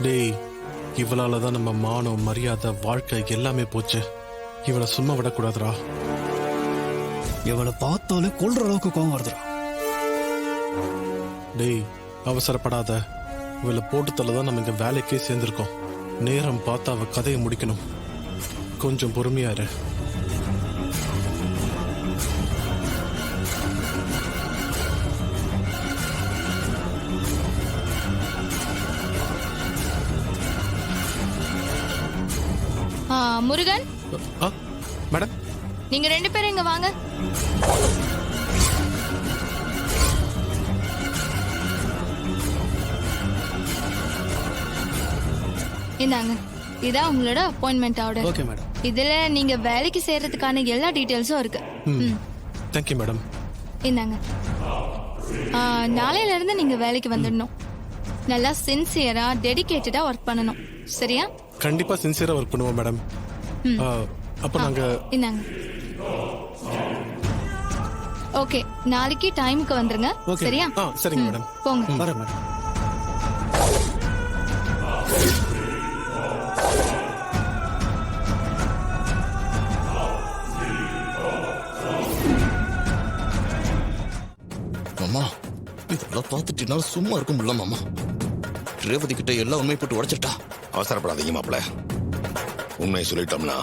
டேய், இவளால தான் நம்ம மானம், மரியாதை, வாழ்க்கை எல்லாமே போச்சு. இவளை சும்மா விடக்கூடாதுடா. இவளை பார்த்தாலே கொல்ற அளவுக்கு கோவம் வருதுடா. டேய், அவசரப்படாத. இவளை போட்டுத்தல தான் நம்ம இங்க வேலைக்கே சேர்ந்திருக்கோம். நேரம் பார்த்து அவ கதையை முடிக்கணும். கொஞ்சம் பொறுமையா இரு. முருகன், மேடம், நீங்க 2 பேரும் இங்க வாங்க. இந்தாங்க, இதான் உங்களோட அப்பாயின்மெண்ட் ஆர்டர். Okay madam. இதுல நீங்க வேலைக்கு சேர்றதுக்கான எல்லா டீடைல்ஸும் இருக்கு. Thank you madam. இந்தாங்க. நாளையில இருந்து நீங்க வேலைக்கு வந்துடணும். நல்லா சின்சியரா, டெடிகேட்டடா ஒர்க் பண்ணணும். சரியா? கண்டிப்பா சின்சியரா ஒர்க் பண்ணுவோம் மேடம். அப்ப நாங்க இந்தாங்க. ஓகே, நாளைக்கு டைமுக்கு வந்துருங்க. Okay. சரியா? சரிங்க மேடம். போங்க. வரேன் மேடம். மாமா, இதெல்லாம் பார்த்துட்டு சும்மா இருக்க முடியல மாமா. ரேவதி கிட்ட எல்லா உண்மையை போட்டு உடைச்சிட்டா. அவசரப்படாதீங்க மாப்பிள. உண்மையை சொல்லிட்டோம்னா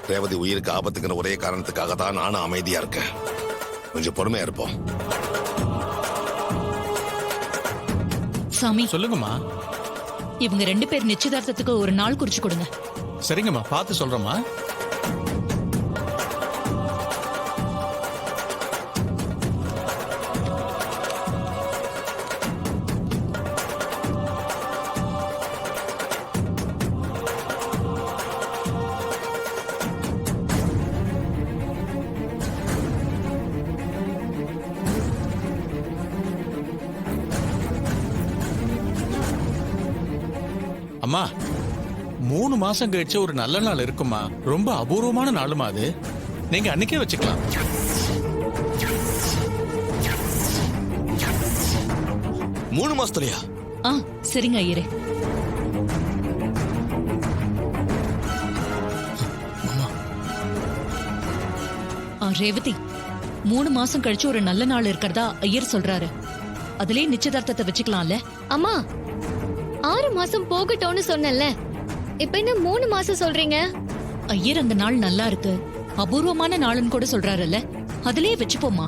ரேவதி உயிருக்கு ஆபத்துங்கிற ஒரே காரணத்துக்காக தான் நானும் அமைதியா இருக்கேன். கொஞ்சம் பொறுமையா இருப்போம். சாமி, சொல்லுங்கம்மா. இவங்க 2 பேர் நிச்சயதார்த்தத்துக்கு ஒரு நாள் குறிச்சு கொடுங்க. சரிங்கம்மா, பார்த்து சொல்றேம்மா. அம்மா, 3 மாசம் கழிச்சு ஒரு நல்ல நாள் இருக்குமா. ரொம்ப அபூர்வமான நாளுமா அது. நீங்க அன்னைக்கே வச்சுக்கலாம். மூணு மாசத்துலயா? சரிங்க ஐயரே. ரேவதி, 3 மாசம் கழிச்சு ஒரு நல்ல நாள் இருக்கிறதா ஐயர் சொல்றாரு. அதுலயே நிச்சயதார்த்தத்தை வச்சுக்கலாம்ல? அம்மா, 6 மாசம் போகட்டும்னு சொன்னல, இப்ப என்ன 3 மாசம் சொல்றீங்க? ஐயர் அந்த நாள் நல்லா இருக்கு, அபூர்வமான நாள்னு கூட சொல்றாருல்ல, அதுலயே வச்சுப்போமா.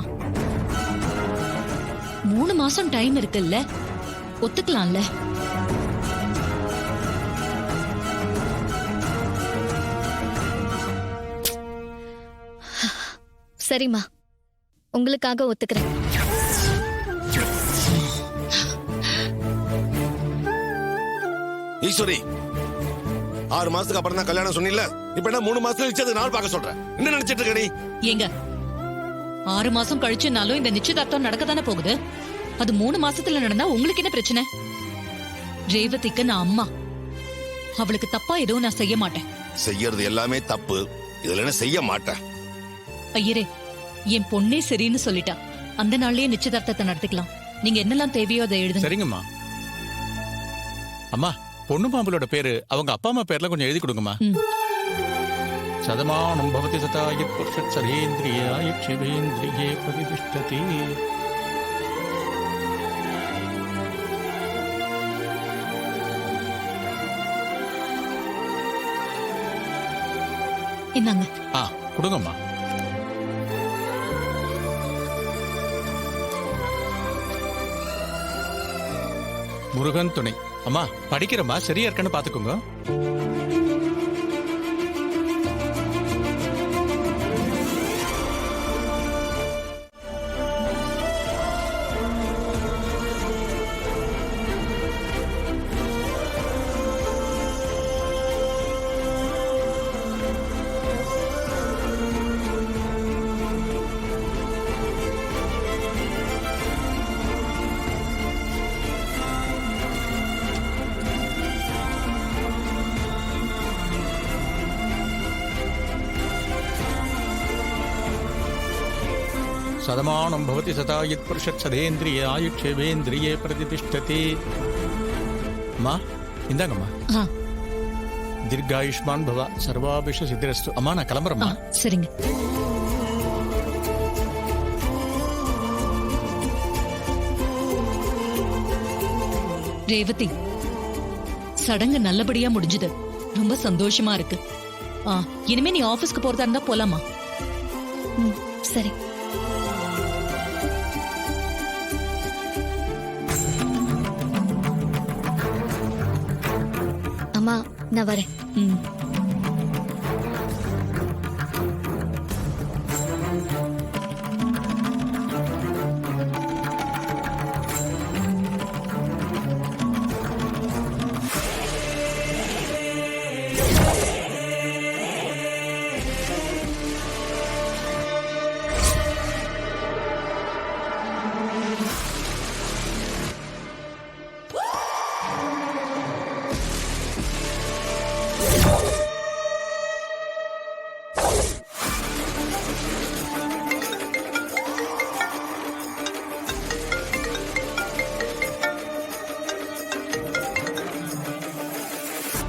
3 மாசம் டைம் இருக்குல்ல, ஒத்துக்கலாம்ல? சரிம்மா, உங்களுக்காக ஒத்துக்கிறேன். ஈஸ்வரி, 6 மாசத்துக்கு அப்புறம் தான் கல்யாணம் சொன்னீங்க. இப்ப என்ன 3 மாசத்துல நிச்சயத்தை நாள் பார்க்க சொல்றேன். என்ன நினைச்சிட்டு இருக்க நீ? ஏங்க, 6 மாசம் கழிச்சுனாலும் இந்த நிச்சயதார்த்தம் நடக்கத்தானே போகுது. அது 3 மாசத்துல நடந்தா உங்களுக்கு என்ன பிரச்சனை? ரேவதிக்கு நான் அம்மா, அவளுக்கு தப்பா எதுவும் நான் செய்ய மாட்டேன். செய்யறது எல்லாமே தப்பு, இதுல என்ன செய்ய மாட்டேன். ஐயரே, என் பொண்ணே சரின்னு சொல்லிட்டா. அந்த நாள்லயே நிச்சயதார்த்தத்தை நடத்திக்கலாம். நீங்க என்னெல்லாம் தேவையோ அதை எழுதுங்க. சரிங்கம்மா. அம்மா, பொண்ணு மாப்பிளோட பேரு அவங்க அப்பா அம்மா பேர்ல கொஞ்சம் எழுதி கொடுங்கம்மா. சதமானம் பவதி சதாயத் புருஷத் சதேந்திரியாயத் சிவேந்திரியே பிரதிஷ்டதி. இந்தாங்க. கொடுங்கம்மா. முருகன் துணை. அம்மா, படிக்கிறம்மா, சரியா இருக்கான்னு பாத்துக்கோங்க. சதமானம் பவதி சதாயத் புருஷத் சதேந்திரியே ஆயுட்சேவேந்திரியே பிரதிஷ்டதி. அம்மா, இந்தாங்கம்மா. ஆ, தீர்காயுஷ்மான் பவா சர்வாபிஷ சித்திரஸ்து. அம்மா நான் ஆ, கிளம்புறேம்மா. சரிங்க. ரேவதி, சடங்கு நல்லபடியா முடிஞ்சது. ரொம்ப சந்தோஷமா இருக்கு. இனிமே நீ ஆபீஸ்க்கு போறதா இருந்தா போலாமா? ம், சரி. அம்மா நான் வரேன். ம்.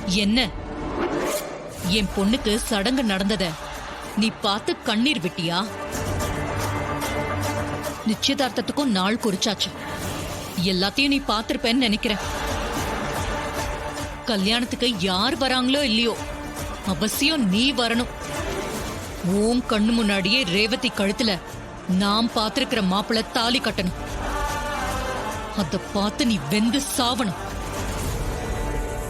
என்ன என் பொண்ணுக்கு சடங்கு நடந்தத நீ பார்த்து கண்ணீர் விட்டியா? நிச்சயதார்த்தத்துக்கும் நாள் குறிச்சாச்சு. எல்லாத்தையும் நீ பார்த்திருப்பேன்னு நினைக்கிறேன். கல்யாணத்துக்கு யார் வராங்களோ இல்லையோ, அவசியம் நீ வரணும். உன் கண்ணு முன்னாடியே ரேவதி கழுத்துல நாம் பார்த்திருக்கிற மாப்பிள்ளை தாலி கட்டணும். அத பார்த்து நீ வெந்து சாவணும்.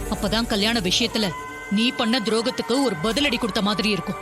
அப்பதான் கல்யாண விஷயத்துல நீ பண்ண துரோகத்துக்கு ஒரு பதிலடி கொடுத்த மாதிரி இருக்கும்.